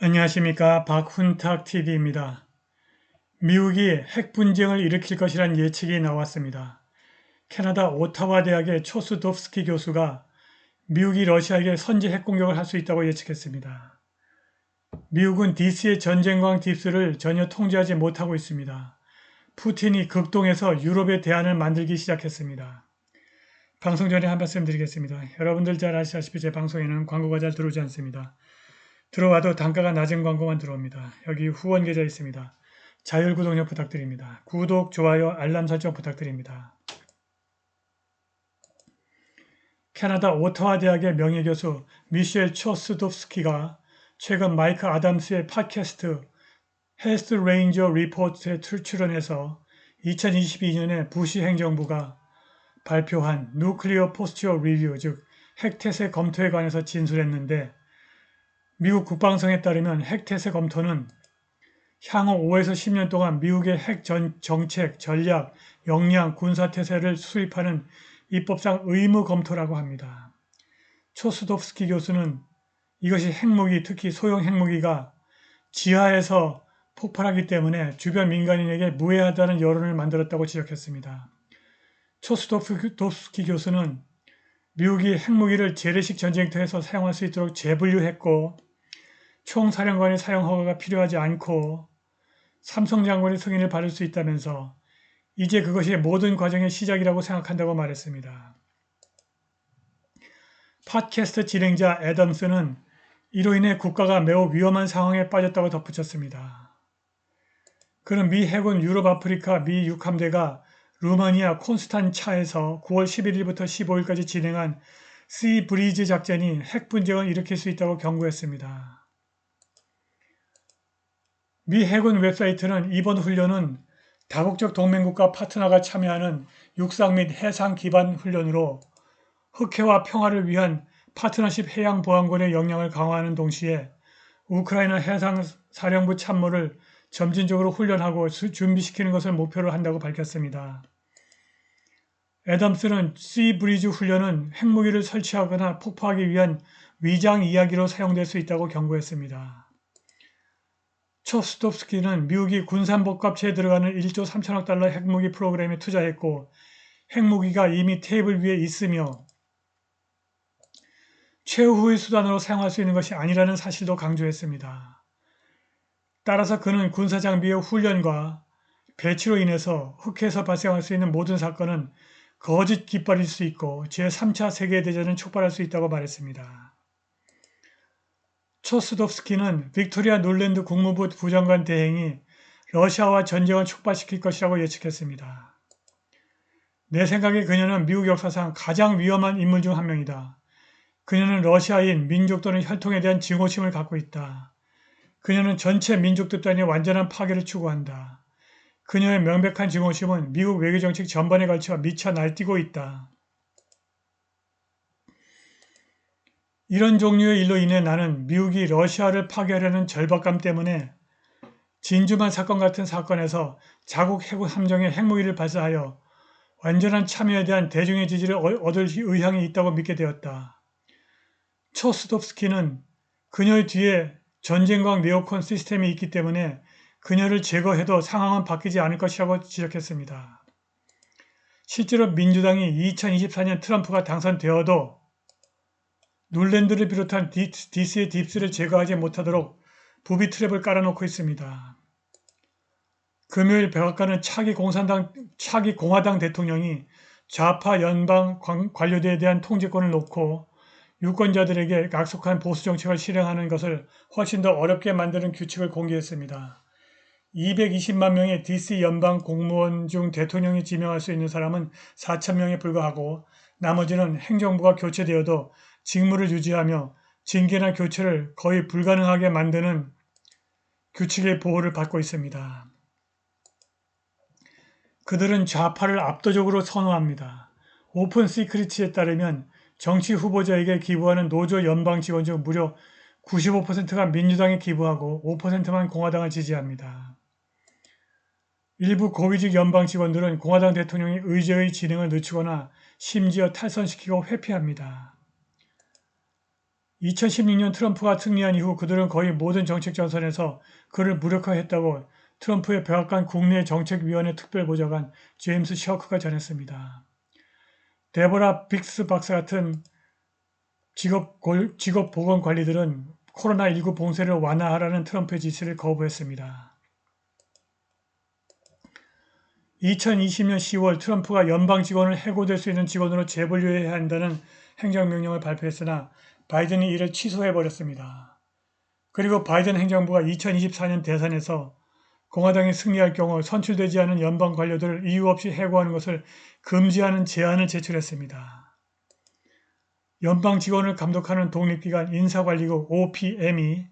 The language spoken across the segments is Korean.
안녕하십니까. 박훈탁TV입니다. 미국이 핵분쟁을 일으킬 것이란 예측이 나왔습니다. 캐나다 오타와 대학의 초스도프스키 교수가 미국이 러시아에게 선제 핵공격을 할 수 있다고 예측했습니다. 미국은 디스의 전쟁광 딥스를 전혀 통제하지 못하고 있습니다. 푸틴이 극동에서 유럽의 대안을 만들기 시작했습니다. 방송 전에 한 말씀 드리겠습니다. 여러분들 잘 아시다시피 제 방송에는 광고가 잘 들어오지 않습니다. 들어와도 단가가 낮은 광고만 들어옵니다. 여기 후원 계좌 있습니다. 자율 구독력 부탁드립니다. 구독, 좋아요, 알람 설정 부탁드립니다. 캐나다 오타와 대학의 명예교수 미셸 초스도프스키가 최근 마이크 아담스의 팟캐스트 헬스 레인저 리포트에 출연해서 2022년에 부시 행정부가 발표한 누클리어 포스처 리뷰, 즉 핵태세 검토에 관해서 진술했는데, 미국 국방성에 따르면 핵태세 검토는 향후 5에서 10년 동안 미국의 핵 정책, 전략, 역량, 군사태세를 수립하는 입법상 의무 검토라고 합니다. 초스도프스키 교수는 이것이 핵무기, 특히 소형 핵무기가 지하에서 폭발하기 때문에 주변 민간인에게 무해하다는 여론을 만들었다고 지적했습니다. 초스도프스키 교수는 미국이 핵무기를 재래식 전쟁터에서 사용할 수 있도록 재분류했고, 총사령관의 사용 허가가 필요하지 않고 삼성 장관의 승인을 받을 수 있다면서 이제 그것이 모든 과정의 시작이라고 생각한다고 말했습니다. 팟캐스트 진행자 애덤스는 이로 인해 국가가 매우 위험한 상황에 빠졌다고 덧붙였습니다. 그는 미 해군 유럽 아프리카 미 육함대가 루마니아 콘스탄차에서 9월 11일부터 15일까지 진행한 시 브리즈 작전이 핵 분쟁을 일으킬 수 있다고 경고했습니다. 미 해군 웹사이트는 이번 훈련은 다국적 동맹국가 파트너가 참여하는 육상 및 해상 기반 훈련으로 흑해와 평화를 위한 파트너십 해양보안권의 역량을 강화하는 동시에 우크라이나 해상사령부 참모를 점진적으로 훈련하고 준비시키는 것을 목표로 한다고 밝혔습니다. 애덤스는 시 브리즈 훈련은 핵무기를 설치하거나 폭파하기 위한 위장 이야기로 사용될 수 있다고 경고했습니다. 초스도프스키는 미국이 군산복합체에 들어가는 1조 3천억 달러 핵무기 프로그램에 투자했고 핵무기가 이미 테이블 위에 있으며 최후의 수단으로 사용할 수 있는 것이 아니라는 사실도 강조했습니다. 따라서 그는 군사장비의 훈련과 배치로 인해서 흑해에서 발생할 수 있는 모든 사건은 거짓 깃발일 수 있고 제3차 세계대전을 촉발할 수 있다고 말했습니다. 초스도프스키는 빅토리아 놀랜드 국무부 부장관 대행이 러시아와 전쟁을 촉발시킬 것이라고 예측했습니다. 내 생각에 그녀는 미국 역사상 가장 위험한 인물 중 한 명이다. 그녀는 러시아인, 민족 또는 혈통에 대한 증오심을 갖고 있다. 그녀는 전체 민족 집단의 완전한 파괴를 추구한다. 그녀의 명백한 증오심은 미국 외교정책 전반에 걸쳐 미쳐 날뛰고 있다. 이런 종류의 일로 인해 나는 미국이 러시아를 파괴하려는 절박감 때문에 진주만 사건 같은 사건에서 자국 해군 함정에 핵무기를 발사하여 완전한 참여에 대한 대중의 지지를 얻을 의향이 있다고 믿게 되었다. 초스도프스키는 그녀의 뒤에 전쟁광 네오콘 시스템이 있기 때문에 그녀를 제거해도 상황은 바뀌지 않을 것이라고 지적했습니다. 실제로 민주당이 2024년 트럼프가 당선되어도 놀랜드를 비롯한 디스의 딥스를 제거하지 못하도록 부비 트랩을 깔아놓고 있습니다. 금요일 백악관은 차기 공화당 대통령이 좌파 연방 관료들에 대한 통제권을 놓고 유권자들에게 약속한 보수 정책을 실행하는 것을 훨씬 더 어렵게 만드는 규칙을 공개했습니다. 220만 명의 DC 연방 공무원 중 대통령이 지명할 수 있는 사람은 4천 명에 불과하고 나머지는 행정부가 교체되어도 직무를 유지하며 징계나 교체를 거의 불가능하게 만드는 규칙의 보호를 받고 있습니다. 그들은 좌파를 압도적으로 선호합니다. 오픈 시크릿에 따르면 정치 후보자에게 기부하는 노조 연방 직원 중 무려 95%가 민주당에 기부하고 5%만 공화당을 지지합니다. 일부 고위직 연방 직원들은 공화당 대통령이 의제의 진행을 늦추거나 심지어 탈선시키고 회피합니다. 2016년 트럼프가 승리한 이후 그들은 거의 모든 정책 전선에서 그를 무력화했다고 트럼프의 백악관 국내정책위원회 특별보좌관 제임스 셔크가 전했습니다. 데보라 빅스 박사 같은 직업보건관리들은 코로나19 봉쇄를 완화하라는 트럼프의 지시를 거부했습니다. 2020년 10월 트럼프가 연방 직원을 해고될 수 있는 직원으로 재분류해야 한다는 행정명령을 발표했으나 바이든이 이를 취소해버렸습니다. 그리고 바이든 행정부가 2024년 대선에서 공화당이 승리할 경우 선출되지 않은 연방 관료들을 이유 없이 해고하는 것을 금지하는 제안을 제출했습니다. 연방 직원을 감독하는 독립기관 인사관리국 OPM이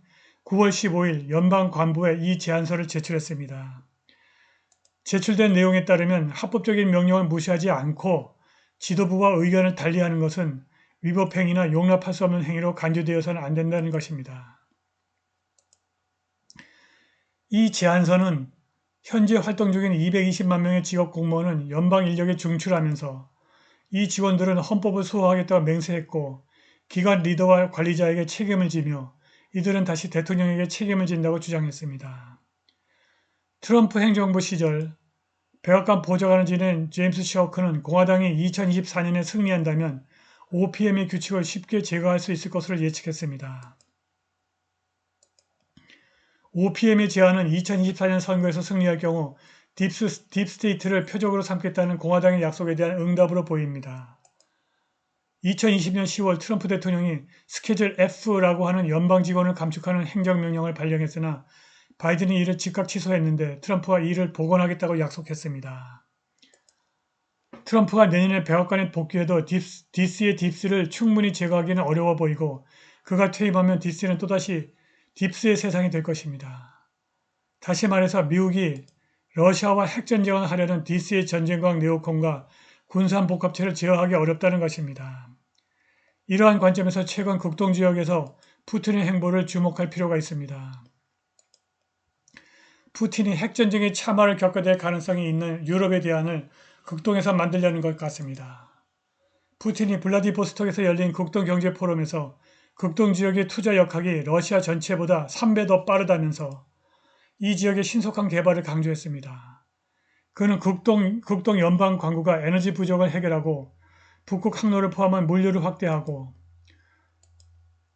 9월 15일 연방 관부에 이 제안서를 제출했습니다. 제출된 내용에 따르면 합법적인 명령을 무시하지 않고 지도부와 의견을 달리하는 것은 위법행위나 용납할 수 없는 행위로 간주되어서는 안 된다는 것입니다. 이 제안서는 현재 활동 중인 220만 명의 직업 공무원은 연방 인력에 중출하면서 이 직원들은 헌법을 수호하겠다고 맹세했고 기관 리더와 관리자에게 책임을 지며 이들은 다시 대통령에게 책임을 진다고 주장했습니다. 트럼프 행정부 시절 백악관 보좌관을 지낸 제임스 셔크는 공화당이 2024년에 승리한다면 OPM의 규칙을 쉽게 제거할 수 있을 것으로 예측했습니다. OPM의 제안은 2024년 선거에서 승리할 경우 딥스테이트를 표적으로 삼겠다는 공화당의 약속에 대한 응답으로 보입니다. 2020년 10월 트럼프 대통령이 스케줄 F라고 하는 연방 직원을 감축하는 행정명령을 발령했으나 바이든이 이를 즉각 취소했는데 트럼프가 이를 복원하겠다고 약속했습니다. 트럼프가 내년에 백악관에 복귀해도 DC의 딥스를 충분히 제거하기는 어려워 보이고 그가 퇴임하면 DC는 또다시 딥스의 세상이 될 것입니다. 다시 말해서 미국이 러시아와 핵전쟁을 하려는 DC의 전쟁광 네오콘과 군산복합체를 제어하기 어렵다는 것입니다. 이러한 관점에서 최근 극동지역에서 푸틴의 행보를 주목할 필요가 있습니다. 푸틴이 핵전쟁의 참화를 겪게 될 가능성이 있는 유럽의 대안을 극동에서 만들려는 것 같습니다. 푸틴이 블라디보스톡에서 열린 극동경제포럼에서 극동지역의 투자 역학이 러시아 전체보다 3배 더 빠르다면서 이 지역의 신속한 개발을 강조했습니다. 그는 극동 연방 광구가 에너지 부족을 해결하고 북극 항로를 포함한 물류를 확대하고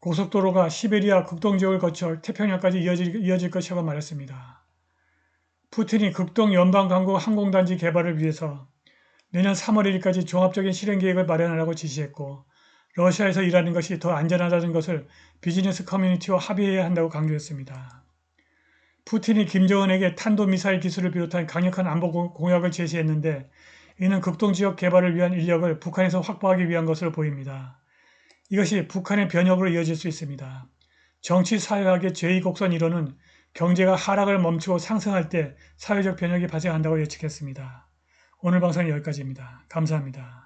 고속도로가 시베리아 극동지역을 거쳐 태평양까지 이어질 것이라고 말했습니다. 푸틴이 극동 연방 광구 항공단지 개발을 위해서 내년 3월 1일까지 종합적인 실행 계획을 마련하라고 지시했고 러시아에서 일하는 것이 더 안전하다는 것을 비즈니스 커뮤니티와 합의해야 한다고 강조했습니다. 푸틴이 김정은에게 탄도미사일 기술을 비롯한 강력한 안보 공약을 제시했는데 이는 극동지역 개발을 위한 인력을 북한에서 확보하기 위한 것으로 보입니다. 이것이 북한의 변혁으로 이어질 수 있습니다. 정치사회학의 제2곡선 이론은 경제가 하락을 멈추고 상승할 때 사회적 변혁이 발생한다고 예측했습니다. 오늘 방송은 여기까지입니다. 감사합니다.